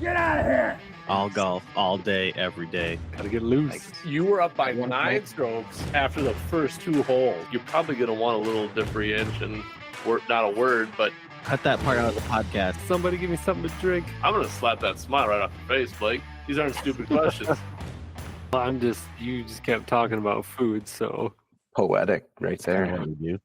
Get out of here! All golf, all day, every day. Gotta get loose. You were up by 9 strokes after the first 2 holes. You're probably going to want a little differentiation. Not a word, but Cut that part out of the podcast. Somebody give me something to drink. I'm going to slap that smile right off your face, Blake. These aren't stupid questions. You just kept talking about food, so. Poetic right there. What we do.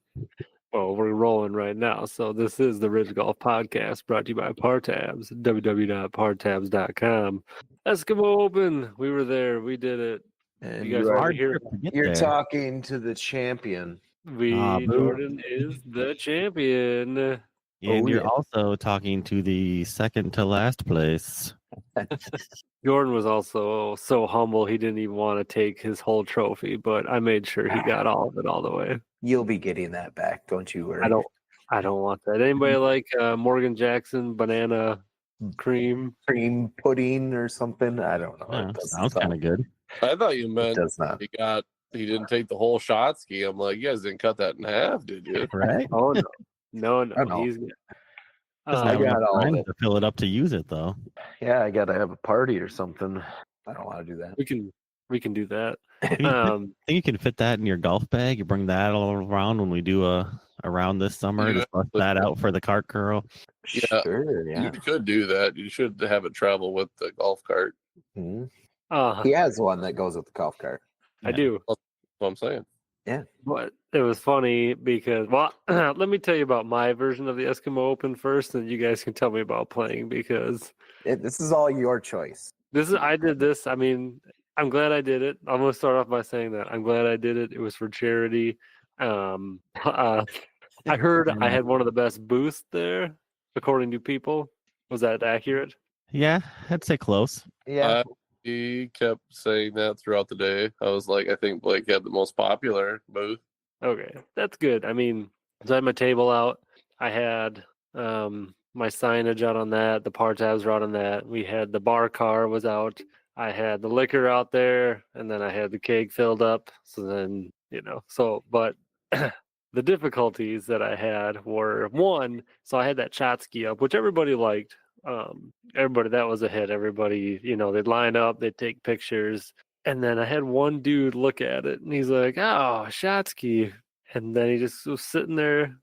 Well, we're rolling right now. So this is the Ridge Golf Podcast brought to you by Partabs, www.partabs.com. Eskimo Open. We were there. We did it. And You guys are here. you're talking to the champion. Jordan is the champion. And you're also talking to the second to last place. Jordan was also so humble he didn't even want to take his whole trophy, but I made sure he got all of it all the way. You'll be getting that back, don't you worry. I don't want that. Anybody like Morgan Jackson banana cream pudding or something? I don't know. Yeah, sounds kind of good. I thought you meant It does not. he didn't take the whole shot ski. I'm like, you guys didn't cut that in half, did you? Right? Oh no. I know. He's I got all of it. To fill it up to use it though. Yeah, I gotta have a party or something. I don't want to do that. we can do that. I think you can fit that in your golf bag. You bring that all around when we do a round this summer. Yeah. Just bust that out for the cart girl. Yeah. Sure, yeah. You could do that. You should have it travel with the golf cart. Mm-hmm. He has one that goes with the golf cart. I do. That's what I'm saying. Yeah. But it was funny because, let me tell you about my version of the Eskimo Open first, and you guys can tell me about playing because This is all your choice. I did this. I mean, I'm glad I did it. I'm going to start off by saying that I'm glad I did it. It was for charity. I heard I had one of the best booths there, according to people. Was that accurate? Yeah, I'd say close. Yeah. He kept saying that throughout the day. I was like, I think Blake had the most popular booth. Okay, that's good. I mean, so I had my table out. I had my signage out on that. The par tabs were out on that. We had the bar car was out. I had the liquor out there, and then I had the keg filled up. So then, but the difficulties that I had were one. So I had that shot ski up, which everybody liked. Everybody, that was a hit. Everybody, they'd line up, they'd take pictures. And then I had one dude look at it and he's like, "Oh, shot ski." And then he just was standing there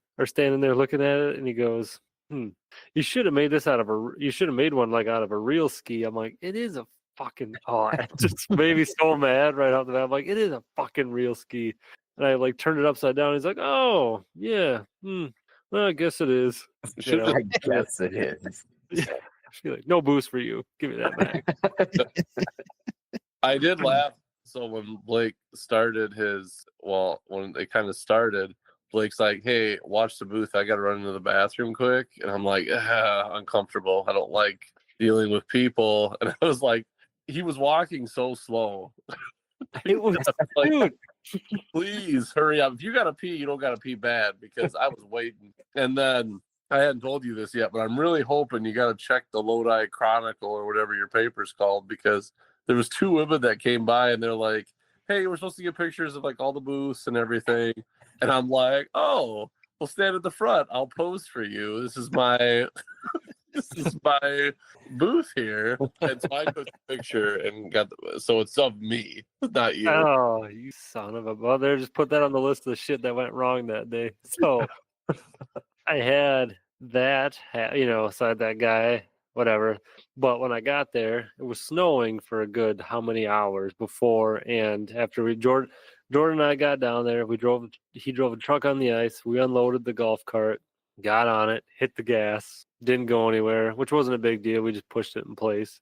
looking at it and he goes, "You should have made one like out of a real ski." I'm like, "It is a fucking," it just made me so mad right off the bat. I'm like, "It is a fucking real ski." And I like turned it upside down. He's like, "Oh, yeah. Well, I guess it is." I guess it is. Yeah. She's like, "No boost for you. Give me that back." I did laugh. So when Blake started when they kind of started, Blake's like, "Hey, watch the booth. I got to run into the bathroom quick." And I'm like, uncomfortable. I don't like dealing with people. And I was like, he was walking so slow. It was like, dude. Please hurry up. If you got to pee, you don't got to pee bad because I was waiting. And then I hadn't told you this yet, but I'm really hoping you got to check the Lodi Chronicle or whatever your paper's called, because there was 2 women that came by and they're like, "Hey, we're supposed to get pictures of like all the booths and everything." And I'm like, "Oh, we'll stand at the front. I'll pose for you. This is my my booth here." And so I took a picture and so it's of me, not you. Oh, you son of a mother. Just put that on the list of the shit that went wrong that day. So I had that, so I had that guy, whatever. But when I got there, it was snowing for a good how many hours before and after Jordan and I got down there. He drove a truck on the ice. We unloaded the golf cart, got on it, hit the gas, didn't go anywhere, which wasn't a big deal. We just pushed it in place.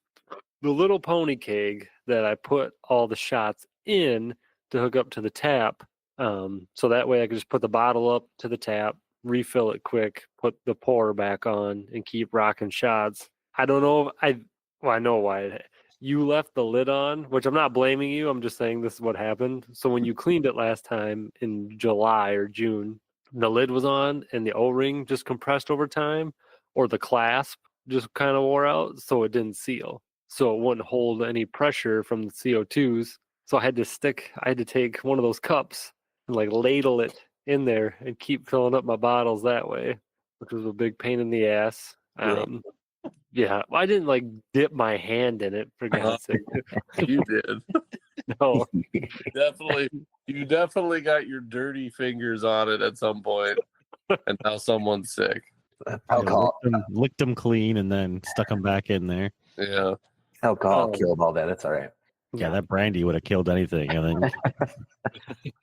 The little pony keg that I put all the shots in to hook up to the tap, so that way I could just put the bottle up to the tap, refill it quick, put the pour back on, and keep rocking shots. I don't know if I know why. You left the lid on, which I'm not blaming you. I'm just saying this is what happened. So when you cleaned it last time in July or June, the lid was on and the O-ring just compressed over time, or the clasp just kind of wore out, so it didn't seal. So it wouldn't hold any pressure from the CO2s. So I had to take one of those cups and like ladle it in there and keep filling up my bottles that way, which was a big pain in the ass. Yeah, I didn't like dip my hand in it for God's sake. You did. No, You definitely got your dirty fingers on it at some point, and now someone's sick. Alcohol. Licked them clean and then stuck them back in there. Yeah. Alcohol killed all that. It's all right. Yeah, that brandy would have killed anything. And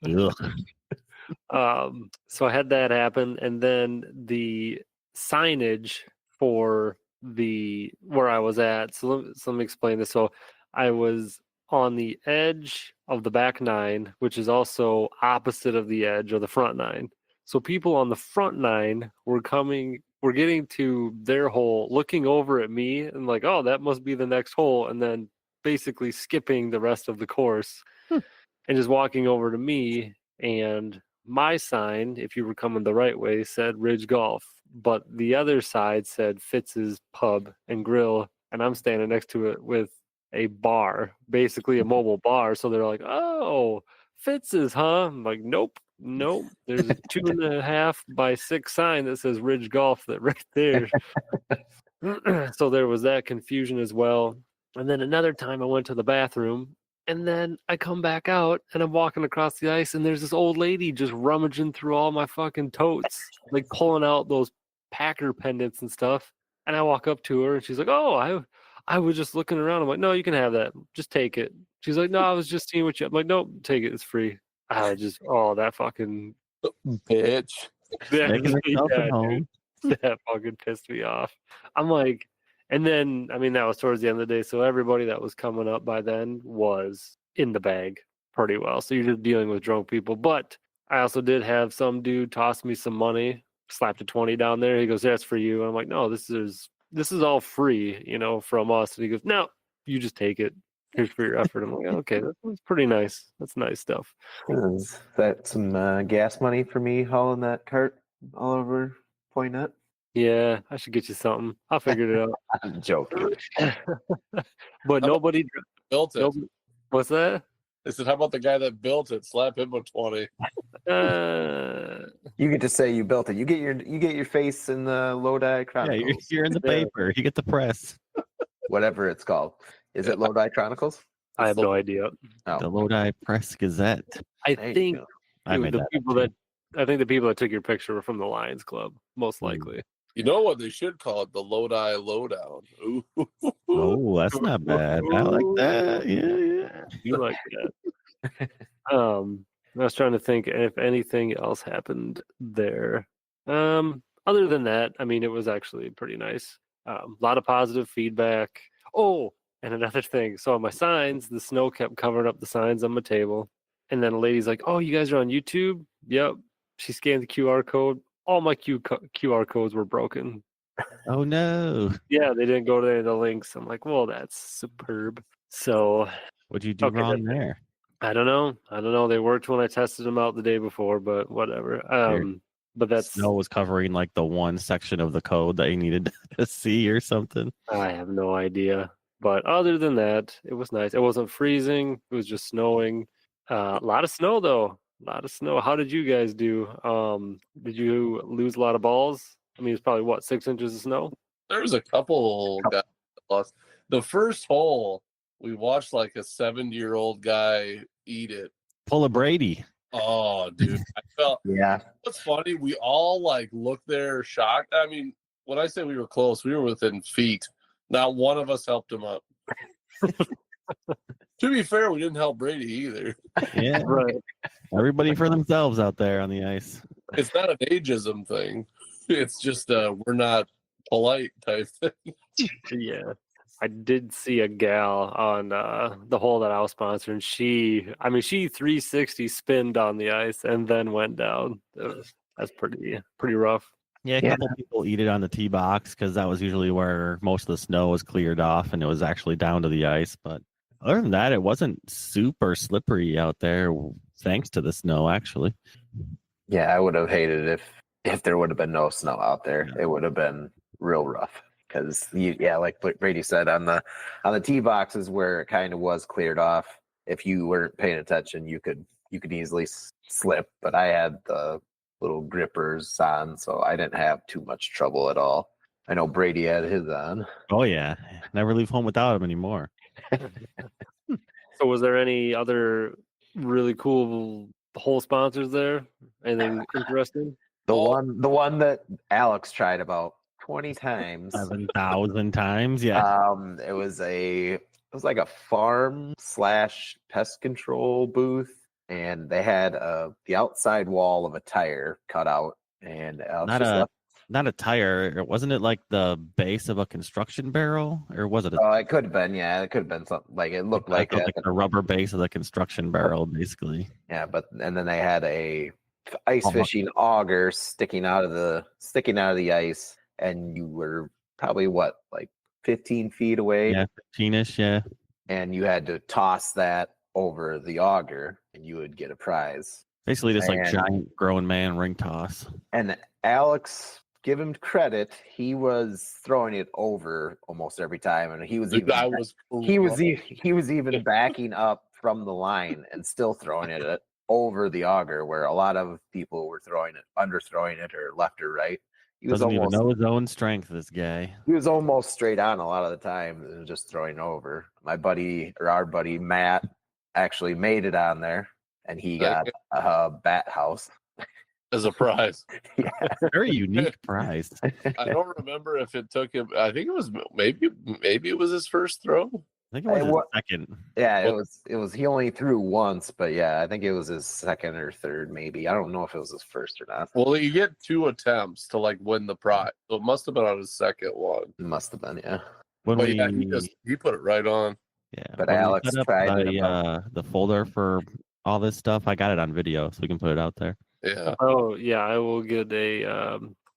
then, So I had that happen, and then the signage for where I was at. So let me explain this. So I was on the edge of the back nine, which is also opposite of the edge of the front nine. So people on the front nine were getting to their hole, looking over at me and like, oh, that must be the next hole, and then basically skipping the rest of the course and just walking over to me. And my sign, if you were coming the right way, said Ridge Golf, but the other side said Fitz's Pub and Grill, and I'm standing next to it with a bar, basically a mobile bar. So they're like, "Oh, Fitz's, huh?" I'm like, "Nope, nope. There's a 2.5 by 6 sign that says Ridge Golf that right there." So there was that confusion as well. And then another time I went to the bathroom, and then I come back out and I'm walking across the ice, and there's this old lady just rummaging through all my fucking totes, like pulling out those Packer pendants and stuff. And I walk up to her and she's like, "Oh, I was just looking around." I'm like, "No, you can have that. Just take it." She's like, "No, I was just seeing what you." I'm like, "Nope, take it. It's free." I just, that fucking Bitch. Making herself at dude, home. that fucking pissed me off. I'm like, and then I mean that was towards the end of the day, so everybody that was coming up by then was in the bag pretty well. So you're just dealing with drunk people. But I also did have some dude toss me some money, slapped a 20 down there. He goes, "That's for you." And I'm like, "No, this is all free, from us." And he goes, "No, you just take it. Here's for your effort." I'm like, "Okay, that's pretty nice. That's nice stuff." Is that some gas money for me hauling that cart all over Poinet? Yeah, I should get you something. I'll figure it I'm joking. out. But How about nobody. Built it. Nobody, what's that? I said, how about the guy that built it? Slap him with 20. You get to say you built it. You get your face in the Lodi Yeah, Chronicles, you're in the Yeah. paper. You get the press. whatever it's called. Is it Lodi Chronicles? I have no idea. Oh, The Lodi Press Gazette. I there you think go. I made the that. people that the people that took your picture were from the Lions Club, most likely. You know what they should call it? The Lodi Lowdown. Ooh. Oh, that's not bad. I like that. Yeah. You like that? I was trying to think if anything else happened there. Other than that, I mean, it was actually pretty nice. A lot of positive feedback. Oh, and another thing. So on my signs, the snow kept covering up the signs on my table. And then a lady's like, "Oh, you guys are on YouTube?" Yep. She scanned the QR code. All my QR codes were broken. Oh no. Yeah, they didn't go to any of the links. I'm like, well, that's superb. So What'd you do Okay, wrong there? I don't know. They worked when I tested them out the day before, but whatever. But that's Snow was covering like the one section of the code that you needed to see or something. I have no idea. But other than that, it was nice. It wasn't freezing. It was just snowing. A lot of snow though. A lot of snow. How did you guys do? Did you lose a lot of balls? I mean, it's probably what, 6 inches of snow? There's a couple guys that lost. The first hole, we watched like a 70-year-old guy eat it. Pull a Brady. Oh, dude. I felt Yeah. what's funny, we all like looked there shocked. I mean, when I say we were close, we were within feet. Not one of us helped him up. To be fair, we didn't help Brady either. Yeah. Right. Everybody for themselves out there on the ice. It's not an ageism thing. It's just we're not polite type thing. Yeah. I did see a gal on the hole that I was sponsoring. She 360 spinned on the ice and then went down. That's pretty rough. Yeah, a couple people eat it on the tee box because that was usually where most of the snow was cleared off and it was actually down to the ice. But other than that, it wasn't super slippery out there, thanks to the snow, actually. Yeah, I would have hated if there would have been no snow out there. It would have been real rough because like Brady said, on the tee boxes where it kind of was cleared off. If you weren't paying attention, you could easily slip. But I had the little grippers on, so I didn't have too much trouble at all. I know Brady had his on. Oh yeah, never leave home without him anymore. So was there any other really cool hole sponsors there? Anything interesting? The one that Alex tried about 20 times. 7,000 times, yeah. It was like a farm / pest control booth, and they had the outside wall of a tire cut out, and Alex Not just a left. not a tire. Wasn't it like the base of a construction barrel, or was it? Oh, it could have been. Yeah, it could have been something like it looked like like the rubber base of the construction barrel, basically. Yeah, and then they had a ice Uh-huh. fishing auger sticking out of the ice, and you were probably like 15 feet away. Yeah, 15-ish, yeah. And you had to toss that over the auger, and you would get a prize. Basically, just like And- giant grown man ring toss. And Alex, give him credit, he was throwing it over almost every time, and he was The even guy was he was even backing up from the line and still throwing it over the auger, where a lot of people were underthrowing it, or left or right. He was Doesn't even almost know his own strength, this guy. he was almost straight on a lot of the time, and just throwing over. Our buddy Matt actually made it on there, and he got a bat house. as a prize. Very unique prize. I don't remember if it took him. I think it was maybe it was his first throw. I think it was Hey, his what- second. Yeah, it was he only threw once, but yeah, I think it was his second or third, maybe. I don't know if it was his first or not. Well, you get 2 attempts to like win the prize, so it must have been on his second one. It must have been, yeah. When But we, yeah, he put it right on. yeah, But when we Alex set up tried it the folder for all this stuff, I got it on video, so we can put it out there. Yeah, Oh yeah, I will get a.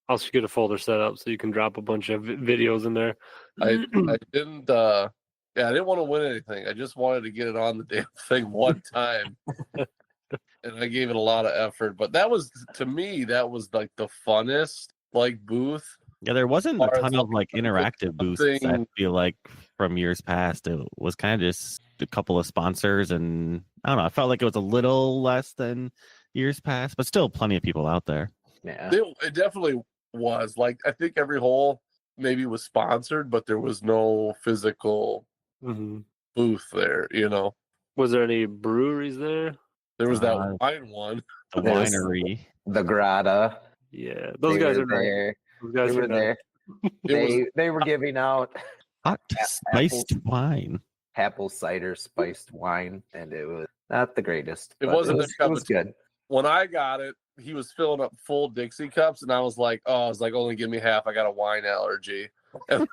I'll just get a folder set up so you can drop a bunch of videos in there. I didn't. Yeah, I didn't want to win anything. I just wanted to get it on the damn thing one time, and I gave it a lot of effort. But that was, to me, that was like the funnest like booth. Yeah, there wasn't a Or ton of like interactive booths. I something- feel like from years past, it was kind of just a couple of sponsors, and I don't know. I felt like it was a little less than years past, but still plenty of people out there. Yeah. It definitely was. Like, I think every hole maybe was sponsored, but there was no physical Mhm. booth there. You know, Was there any breweries there? there was that Uh, wine one. The There's- winery. The Grotto. Yeah, those they guys were are nice. there. Those They guys were are nice. there. They were giving out Hot spiced wine. apple cider spiced wine, and it was not the greatest. It but wasn't it a was good. When I got it, he was filling up full Dixie cups, and I was like, only give me half. I got a wine allergy. And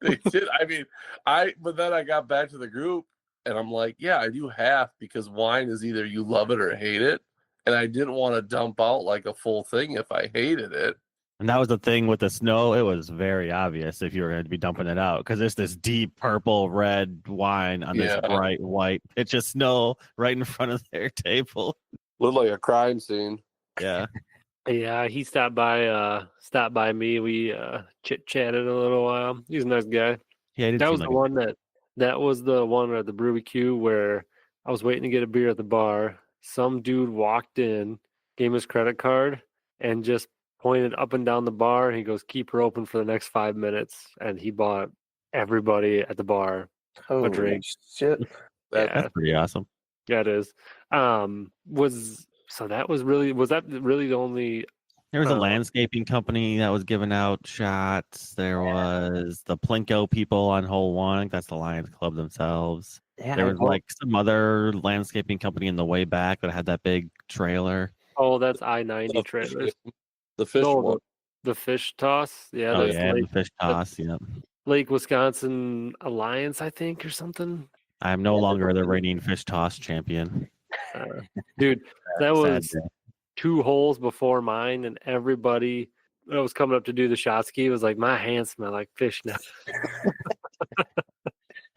they did. I mean, but then I got back to the group, and I'm like, yeah, I do half because wine is either you love it or hate it. And I didn't want to dump out like a full thing if I hated it. And that was the thing with the snow. It was very obvious if you were going to be dumping it out because there's this deep purple red wine on this Yeah. bright white pitch of snow right in front of their table. Looked like a crime scene. Yeah. Yeah, he stopped by me. We chit chatted a little while. He's a nice guy. Yeah, it did That seem was like the one that was the one at the Brewery Q where I was waiting to get a beer at the bar. Some dude walked in, gave him his credit card, and just pointed up and down the bar. He goes, "Keep her open for the next 5 minutes," and he bought everybody at the bar. Holy drink. shit. That- Yeah, that's pretty awesome. yeah, it is. Was that really the only? There was a Uh, landscaping company that was giving out shots. There was the Plinko people on hole one. I think that's the Lions Club themselves. Yeah, There was like some other landscaping company in the way back that had that big trailer. Oh, that's I-90 trailers. The fish No, one. the fish toss. Yeah, Oh there's yeah, Lake, the fish toss. Yeah, Lake Wisconsin Alliance, I think, or something. I am no longer the reigning fish toss champion. Dude, that Sad was day. 2 holes before mine, and everybody that was coming up to do the shot ski was like, "My hands smell like fish now."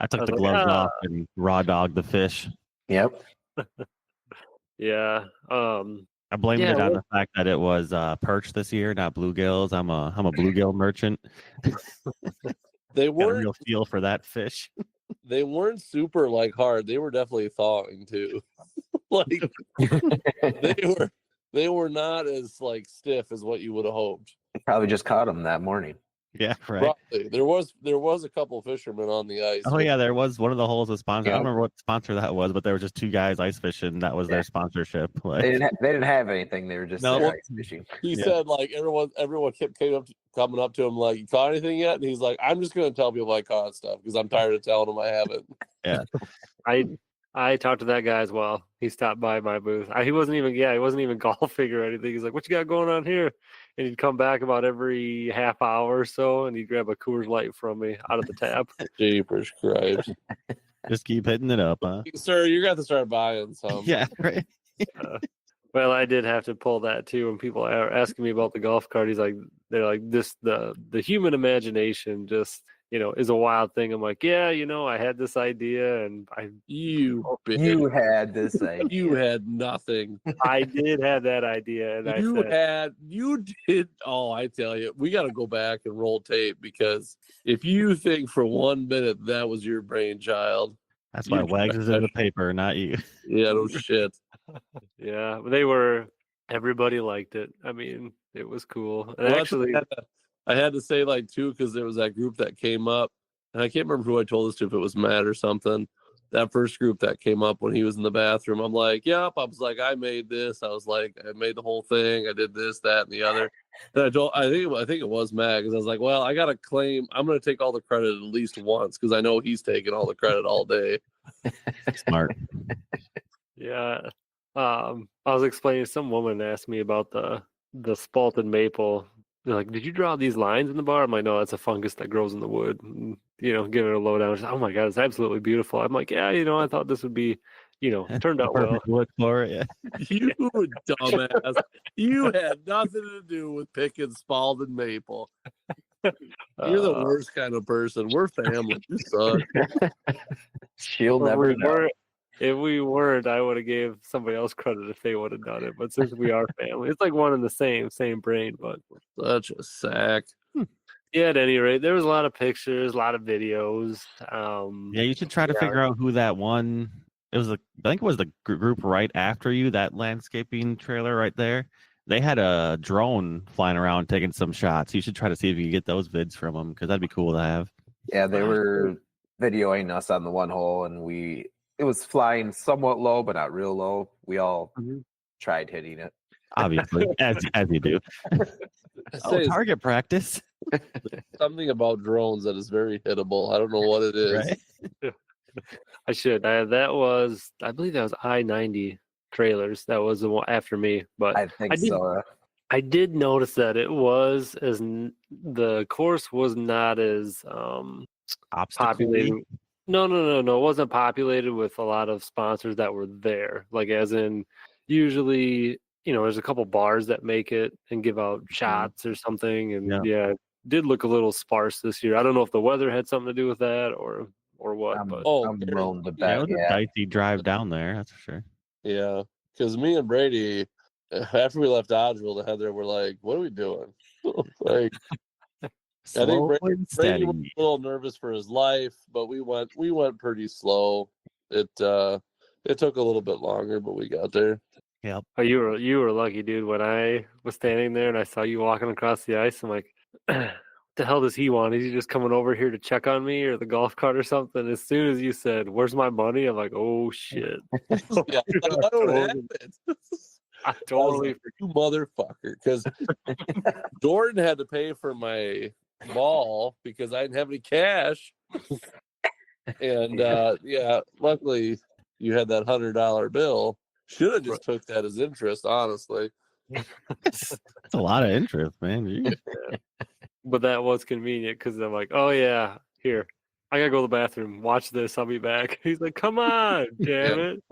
I took I was the like, gloves "Ah." off and raw dogged the fish. Yep. Yeah. I blamed Yeah, it on well- the fact that it was perch this year, not bluegills. I'm a bluegill merchant. They Got a weren't real feel for that fish. they weren't super like hard. They were definitely thawing too. Like they were not as like stiff as what you would have hoped. Probably just caught him that morning. Yeah, right. Probably. There was a couple fishermen on the ice. Oh yeah, there was one of the holes was sponsored. I Yeah. don't remember what sponsor that was, but there were just two guys ice fishing. That was Yeah. their sponsorship. Like, They didn't have anything. They were just No. there ice fishing. He Yeah. said like everyone kept coming up to him like, "You caught anything yet?" And he's like, "I'm just gonna tell people I caught stuff because I'm tired of telling them I haven't." I talked to that guy as well. He stopped by my booth. He wasn't even golfing or anything. He's like, "What you got going on here?" And he'd come back about every half hour or so, and he'd grab a Coors Light from me out of the tap. Jeepers Christ, just keep hitting it up, huh? sir! You're gonna have to start buying some. Yeah, right. Well, I did have to pull that too. When people are asking me about the golf cart, they're like, the human imagination just, is a wild thing. I'm like, yeah, I had this idea and You had this idea. You had nothing. I did have that idea, and you did. Oh, I tell you, we got to go back and roll tape because if you think for 1 minute that was your brainchild, That's why Wags is in the paper, not you. yeah, no shit. Yeah, everybody liked it. I mean, it was cool. And Well, actually, I had to say like too because there was that group that came up, and I can't remember who I told this to, if it was Matt or something. That first group that came up when he was in the bathroom, I'm like, yep. I was like, I made this. I was like, I made the whole thing. I did this, that, and the other. And I think it was Matt because I was like, well, I gotta claim. I'm gonna take all the credit at least once because I know he's taking all the credit all day. Smart. yeah. I was explaining. Some woman asked me about the spalted maple. They're like, "Did you draw these lines in the bar?" I'm like, "No, that's a fungus that grows in the wood." And, give it a lowdown. She's like, "Oh my god, it's absolutely beautiful." I'm like, "Yeah, I thought this would be, turned out well." Perfect wood for it. Yeah. You dumbass! You had nothing to do with picking spalding maple. You're the worst kind of person. We're family. You suck. She'll never know. If we weren't, I would have gave somebody else credit if they would have done it. But since we are family, it's like one and the same brain. But Such a sack. yeah, at any rate, there was a lot of pictures, a lot of videos. Yeah, you should try to figure out who that one. I think it was the group right after you, that landscaping trailer right there. They had a drone flying around taking some shots. You should try to see if you can get those vids from them because that'd be cool to have. Yeah, they were videoing us on the one hole, and it was flying somewhat low, but not real low. We all tried hitting it. Obviously, as you do. Target practice. Something about drones that is very hittable. I don't know what it is. Right? I should. I believe that was I-90 trailers. That was the one after me. But I think so. I did notice that the course was not as populated. No. It wasn't populated with a lot of sponsors that were there. Like as in, usually, there's a couple bars that make it and give out shots or something. And it did look a little sparse this year. I don't know if the weather had something to do with that or what. I'm But willing to bet. It was a dicey drive down there, that's for sure. Yeah, because me and Brady, after we left Dodgeville to Heather, we're like, "What are we doing?" Like, I think Brady was a little nervous for his life, but we went pretty slow. It took a little bit longer, but we got there. Yep. Oh, you were lucky, dude. When I was standing there and I saw you walking across the ice, I'm like, what the hell does he want? Is he just coming over here to check on me or the golf cart or something? As soon as you said, "Where's my money?" I'm like, oh shit. Yeah, I don't have it. I totally you motherfucker. Because Jordan had to pay for my ball because I didn't have any cash. And luckily you had that $100 bill. Should have just took that as interest, honestly. That's a lot of interest, man. Yeah. But that was convenient because I'm like, oh yeah, here. I gotta go to the bathroom. Watch this. I'll be back. He's like, come on, damn it.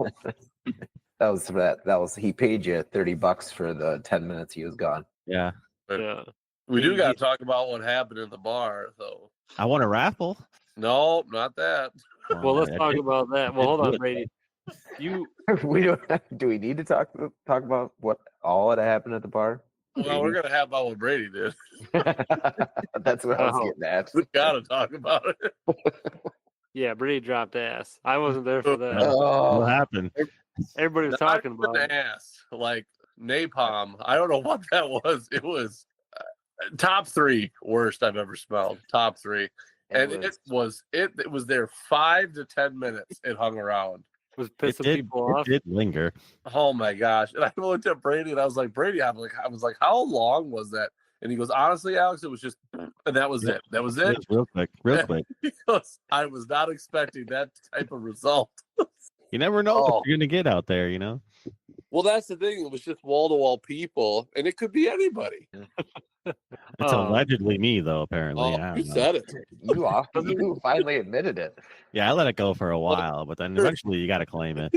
That was he paid you $30 for the 10 minutes he was gone. Yeah. Yeah. We do got to talk about what happened in the bar, though. I want a raffle. No, not that. Well, let's talk about that. Well, hold on, Brady. Do we need to talk about what all that happened at the bar? Well, we're gonna have about what Brady did. That's what I was getting at. We gotta talk about it. Yeah, Brady dropped ass. I wasn't there for that. What happened? Everybody was talking about it. Ass like napalm. I don't know what that was. It was. top 3 worst I've ever smelled. Top 3. And it was there 5 to 10 minutes. It hung around. Was pissing people off. It did linger. Oh my gosh! And I looked at Brady and I was like, Brady, I was like, how long was that? And he goes, honestly, Alex, it was just, and that was it. That was it. Real quick. He goes, I was not expecting that type of result. You never know what you're gonna get out there, you know. Well, that's the thing. It was just wall-to-wall people, and it could be anybody. It's allegedly me, though. Apparently, I you don't know. said it. You finally admitted it. Yeah, I let it go for a while, but then eventually you got to claim it.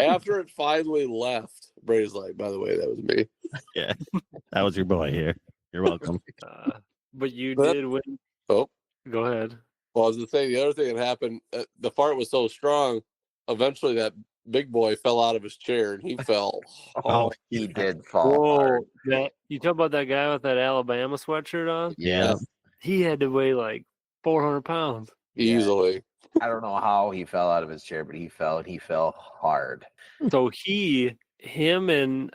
After it finally left, Brady's like, by the way, that was me. Yeah, that was your boy here. You're welcome. But you did win. Oh, go ahead. Well, I was the other thing that happened, the fart was so strong, eventually that big boy fell out of his chair and he fell. Oh, he did fall hard. You talk about that guy with that Alabama sweatshirt on? Yeah. He had to weigh like 400 pounds. Easily. I don't know how he fell out of his chair, but he fell, and he fell hard. So him and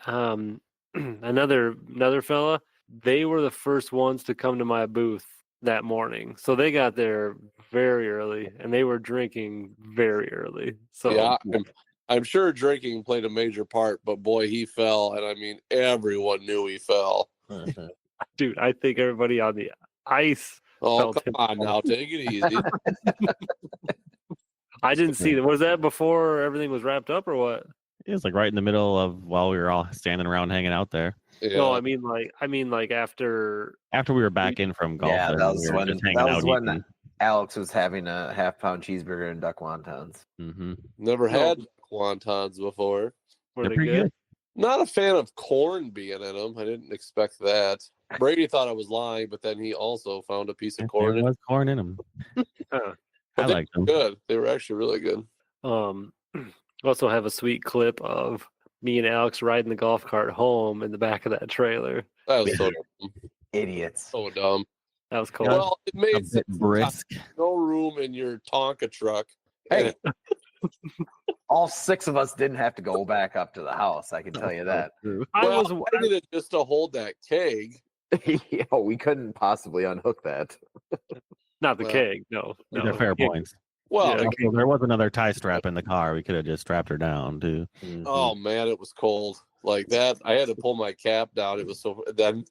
another fella, they were the first ones to come to my booth that morning. So they got there very early and they were drinking very early. So yeah, I'm sure drinking played a major part, but boy, he fell. And I mean, everyone knew he fell. Dude, I think everybody on the ice. Oh, come on now. Take it easy. I didn't see that. Was that before everything was wrapped up or what? It was like right in the middle of while we were all standing around hanging out there. Yeah. No, I mean like after we were back in from golf. Yeah, that was when eating. Alex was having a half-pound cheeseburger and duck wontons. Mm-hmm. Never had wontons before. Were they pretty good? Not a fan of corn being in them. I didn't expect that. Brady thought I was lying, but then he also found a piece of corn. There was corn in them. I liked them. Good. They were actually really good. Also have a sweet clip of me and Alex riding the golf cart home in the back of that trailer. That was so dumb. Idiots. So dumb. That was cool. Well, it made bit brisk. no room in your Tonka truck. Hey, all 6 of us didn't have to go back up to the house. I can tell you that. I wanted it just to hold that keg. We couldn't possibly unhook that. not the keg. No. They're fair points. Well, Yeah. Also, there was another tie strap in the car. We could have just strapped her down too. oh man, it was cold like that. I had to pull my cap down. It was so. Then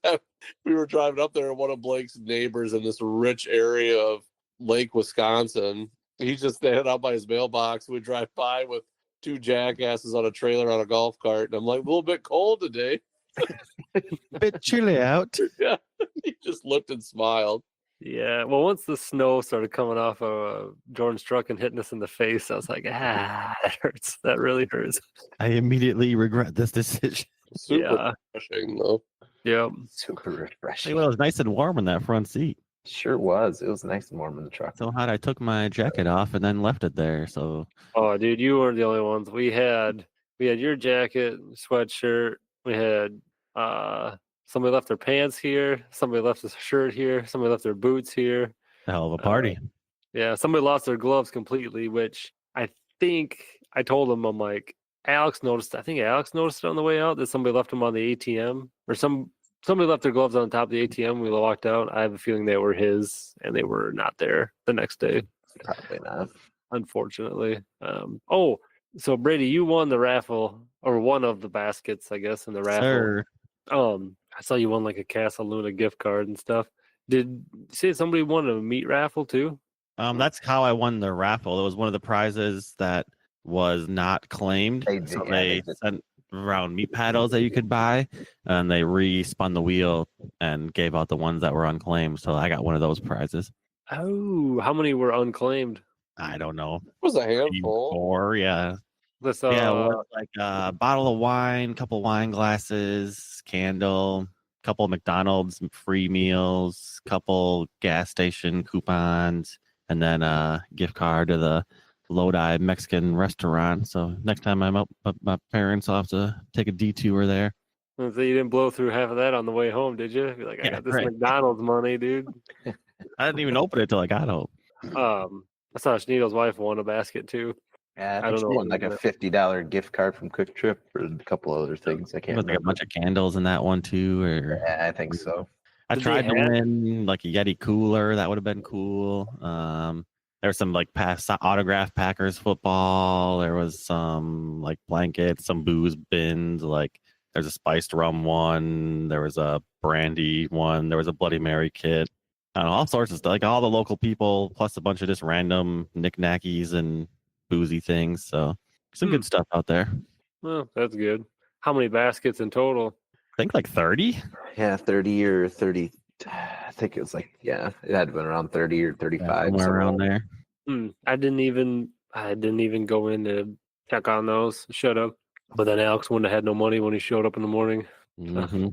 we were driving up there, and one of Blake's neighbors in this rich area of Lake Wisconsin. He's just standing out by his mailbox. We drive by with 2 jackasses on a trailer on a golf cart, and I'm like, a little bit cold today. A bit chilly out. Yeah, he just looked and smiled. Yeah. Well, once the snow started coming off of Jordan's truck and hitting us in the face, I was like, that hurts. That really hurts. I immediately regret this decision. Super refreshing, though. Yeah. Super refreshing. Hey, well, it was nice and warm in that front seat. Sure was. It was nice and warm in the truck. So hot, I took my jacket off and then left it there. So, Oh, dude, you weren't the only ones. We had your jacket, sweatshirt. We had somebody left their pants here. Somebody left his shirt here. Somebody left their boots here. a hell of a party. Yeah, somebody lost their gloves completely, which I think I told him, I'm like, Alex noticed. I think Alex noticed it on the way out that somebody left them on the ATM, or somebody left their gloves on top of the ATM. We walked out. I have a feeling they were his, and they were not there the next day. Probably not. Unfortunately. So Brady, you won the raffle, or one of the baskets, I guess, in the raffle. Sir. I saw you won like a Casa Luna gift card and stuff. Did you say somebody won a meat raffle too? That's how I won the raffle. It was one of the prizes that was not claimed. They sent around meat paddles that you could buy, and they re-spun the wheel and gave out the ones that were unclaimed. So I got one of those prizes. Oh, how many were unclaimed? I don't know. It was a handful. 4, yeah. Let's It was like a bottle of wine, couple wine glasses, candle, couple McDonald's free meals, couple gas station coupons, and then a gift card to the Lodi Mexican restaurant. So next time I'm up with my parents, I'll have to take a detour there. So you didn't blow through half of that on the way home, did you? You're like, I got this right. McDonald's money, dude. I didn't even open it till I got home. I saw Schneidl's wife won a basket too. Yeah, I don't know. Like a $50 gift card from Quick Trip for a couple other things. I can't There was like a remember. bunch of candles in that one too, or Yeah, I think so. I Did they tried to have- win like a Yeti cooler. That would have been cool. There was some like past autograph Packers football. There was some like blankets, some booze bins. Like there's a spiced rum one. There was a brandy one. There was a Bloody Mary kit. I don't know, all sorts of stuff. Like all the local people, plus a bunch of just random knickknackies and boozy things. So some good stuff out there. Well, that's good. How many baskets in total? I think like 30. Yeah, 30 or 30. I think it was like, yeah, it had been around 30 or 35. Somewhere around there. I didn't even go in to check on those. Shut up. But then Alex wouldn't have had no money when he showed up in the morning. Mm-hmm.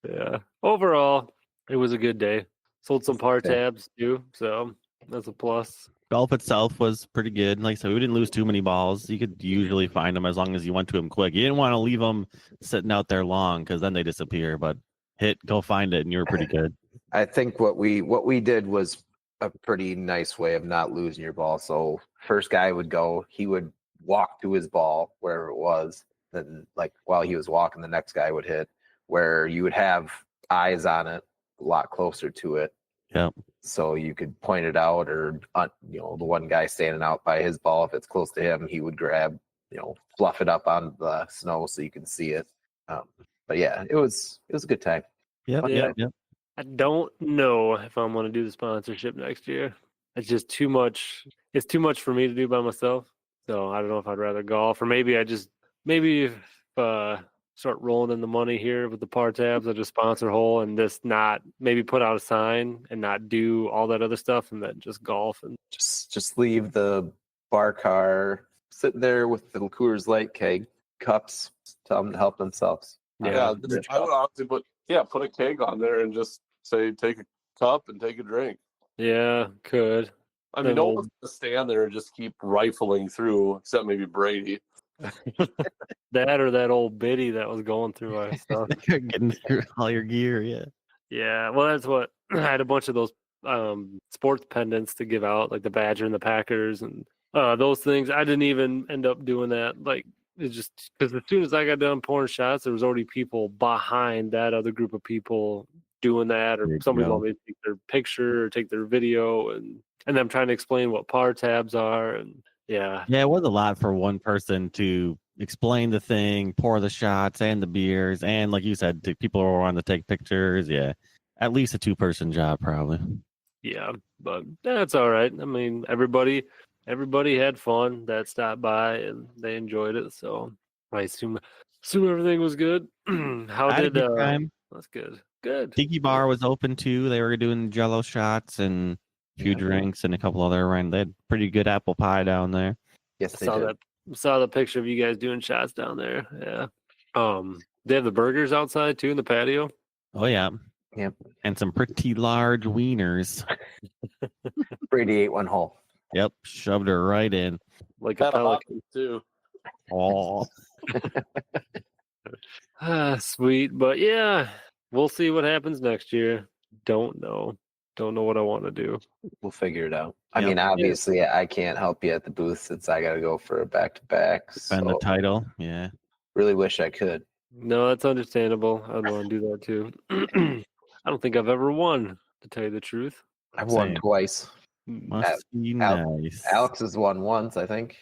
Yeah. Overall, it was a good day. Sold some par Okay. tabs too, so that's a plus. Golf itself was pretty good. Like I said, we didn't lose too many balls. You could usually find them as long as you went to them quick. You didn't want to leave them sitting out there long because then they disappear. But go find it, and you were pretty good. I think what we did was a pretty nice way of not losing your ball. So first guy would go, he would walk to his ball wherever it was. Then like while he was walking, the next guy would hit where you would have eyes on it a lot closer to it. Yep. So you could point it out, or the one guy standing out by his ball, if it's close to him, he would grab, fluff it up on the snow so you can see it. But yeah, it was a good time. Yep. Yeah. Yep. I don't know if I'm going to do the sponsorship next year. It's just too much. It's too much for me to do by myself. So I don't know if I'd rather golf, or maybe if start rolling in the money here with the par tabs, I just sponsor hole and just not maybe put out a sign and not do all that other stuff, and then just golf and Just leave the bar car sitting there with the Coors Light keg cups. Tell them to help themselves. Yeah, I would honestly put a keg on there and just say take a cup and take a drink. yeah, could. I mean, no one's gonna stand there and just keep rifling through, except maybe Brady. That or that old biddy that was going through our stuff. You're getting through all your gear. Yeah. Yeah, well, that's what I had a bunch of those sports pendants to give out, like the Badger and the Packers and those things. I didn't even end up doing that. Like, it's just because as soon as I got done pouring shots, there was already people behind that other group of people doing that, There or you somebody go. wanted me to take their picture or take their video, and I'm trying to explain what par tabs are, and yeah, Yeah, it was a lot for one person to explain the thing, pour the shots and the beers, and like you said, people who wanting to take pictures. Yeah, at least a 2-person job, probably. yeah, but that's all right. I mean, everybody had fun that stopped by and they enjoyed it, so I assume everything was good. How I had a did good time. That's good. Good. Tiki bar was open too. They were doing Jello shots and a few drinks and a couple other around. They had pretty good apple pie down there. Yes, they saw did. the picture of you guys doing shots down there. Yeah. They have the burgers outside too in the patio. Oh yeah. Yep. And some pretty large wieners. Brady ate one hole. Yep, shoved her right in. Like a Got a hot pelican. too. Oh, Sweet. But yeah, we'll see what happens next year. Don't know what I want to do. We'll figure it out. I Yep. mean, obviously, I can't help you at the booth since I got to go for a back-to-back. and the So title. Yeah. really wish I could. No, that's understandable. I'd want to do that too. I don't think I've ever won, to tell you the truth. I've won Same. twice. Must be Al- nice. Alex has won once, I think.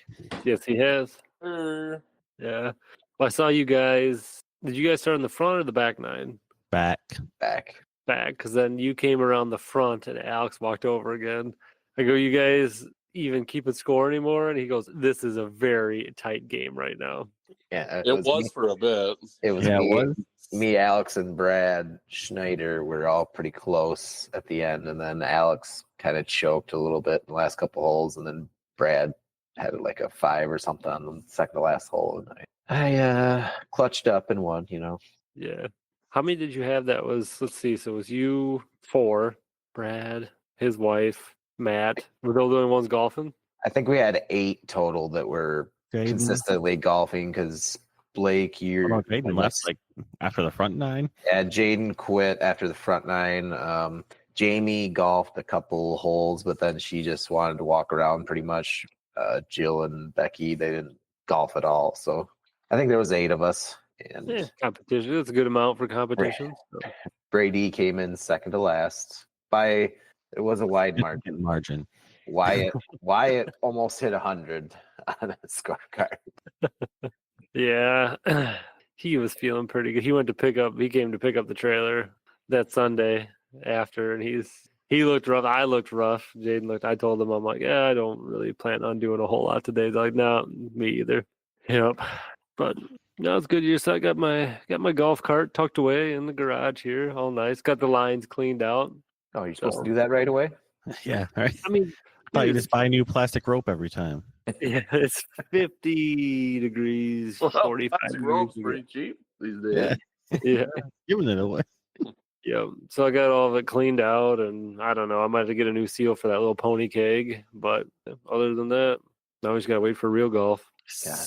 Yes, he has. Yeah. Well, I saw you guys. Did you guys start in the front or the back nine? Back. Back. Back, because then you came around the front and Alex walked over again. I go, you guys even keeping score anymore? And he goes, this is a very tight game right now. Yeah, It was for a bit. It was Yeah, me, it was. me, Alex, and Brad Schneider were all pretty close at the end, and then Alex kind of choked a little bit in the last couple holes, and then Brad had like a 5 or something on the second to last hole, and I clutched up and won. Yeah. How many did you have? That was, let's see. So it was you 4, Brad, his wife, Matt. Were those the only ones golfing? I think we had 8 total that were Jaden. consistently golfing because Blake, Jaden left like after the front 9. Yeah, Jaden quit after the front 9. Jamie golfed a couple holes, but then she just wanted to walk around pretty much. Jill and Becky, they didn't golf at all. So I think there was 8 of us. And Yeah, competition. That's a good amount for competition. So. Brady came in second to last by it was a wide Significant margin. margin. Wyatt almost hit 100 on that scorecard. Yeah, he was feeling pretty good. He came to pick up the trailer that Sunday after, and he looked rough. I looked rough. Jaden looked. I told him, I'm like, yeah, I don't really plan on doing a whole lot today. They're like, no, me either. Yep. But no, it's good. So I got my golf cart tucked away in the garage here, all nice. Got the lines cleaned out. Oh, you're supposed to do that right away? Yeah, right. I mean, Thought you dude, just buy new plastic rope every time. yeah, it's 50 degrees, Well, 45 plastic degrees. rope's pretty cheap these days. Yeah, Yeah. giving it away. Yeah, so I got all of it cleaned out, and I don't know. I might have to get a new seal for that little pony keg, but other than that, now we just gotta wait for real golf. God.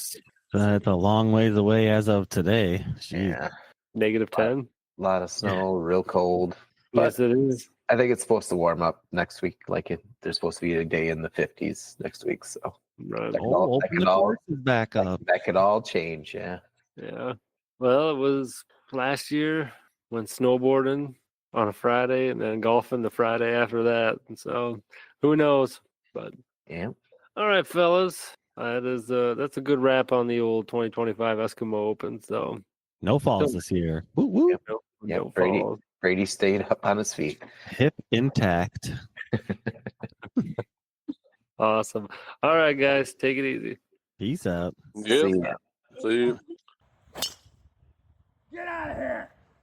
That's a long ways away as of today. Jeez. Yeah. -10. A lot of snow, real cold. But Yes, it is. I think it's supposed to warm up next week. There's supposed to be a day in the 50s next week. So Right. That could all- that Open could the all- courses back up. that could all change. Yeah. Yeah. Well, it was last year when snowboarding on a Friday and then golfing the Friday after that. And so who knows? But Yeah. all right, fellas. That's a good wrap on the old 2025 Eskimo Open. So No falls this year. Woo woo. Yep, no Brady. falls. Brady stayed up on his feet. Hip intact. Awesome. All right, guys, take it easy. Peace out. Yeah. See ya. See you.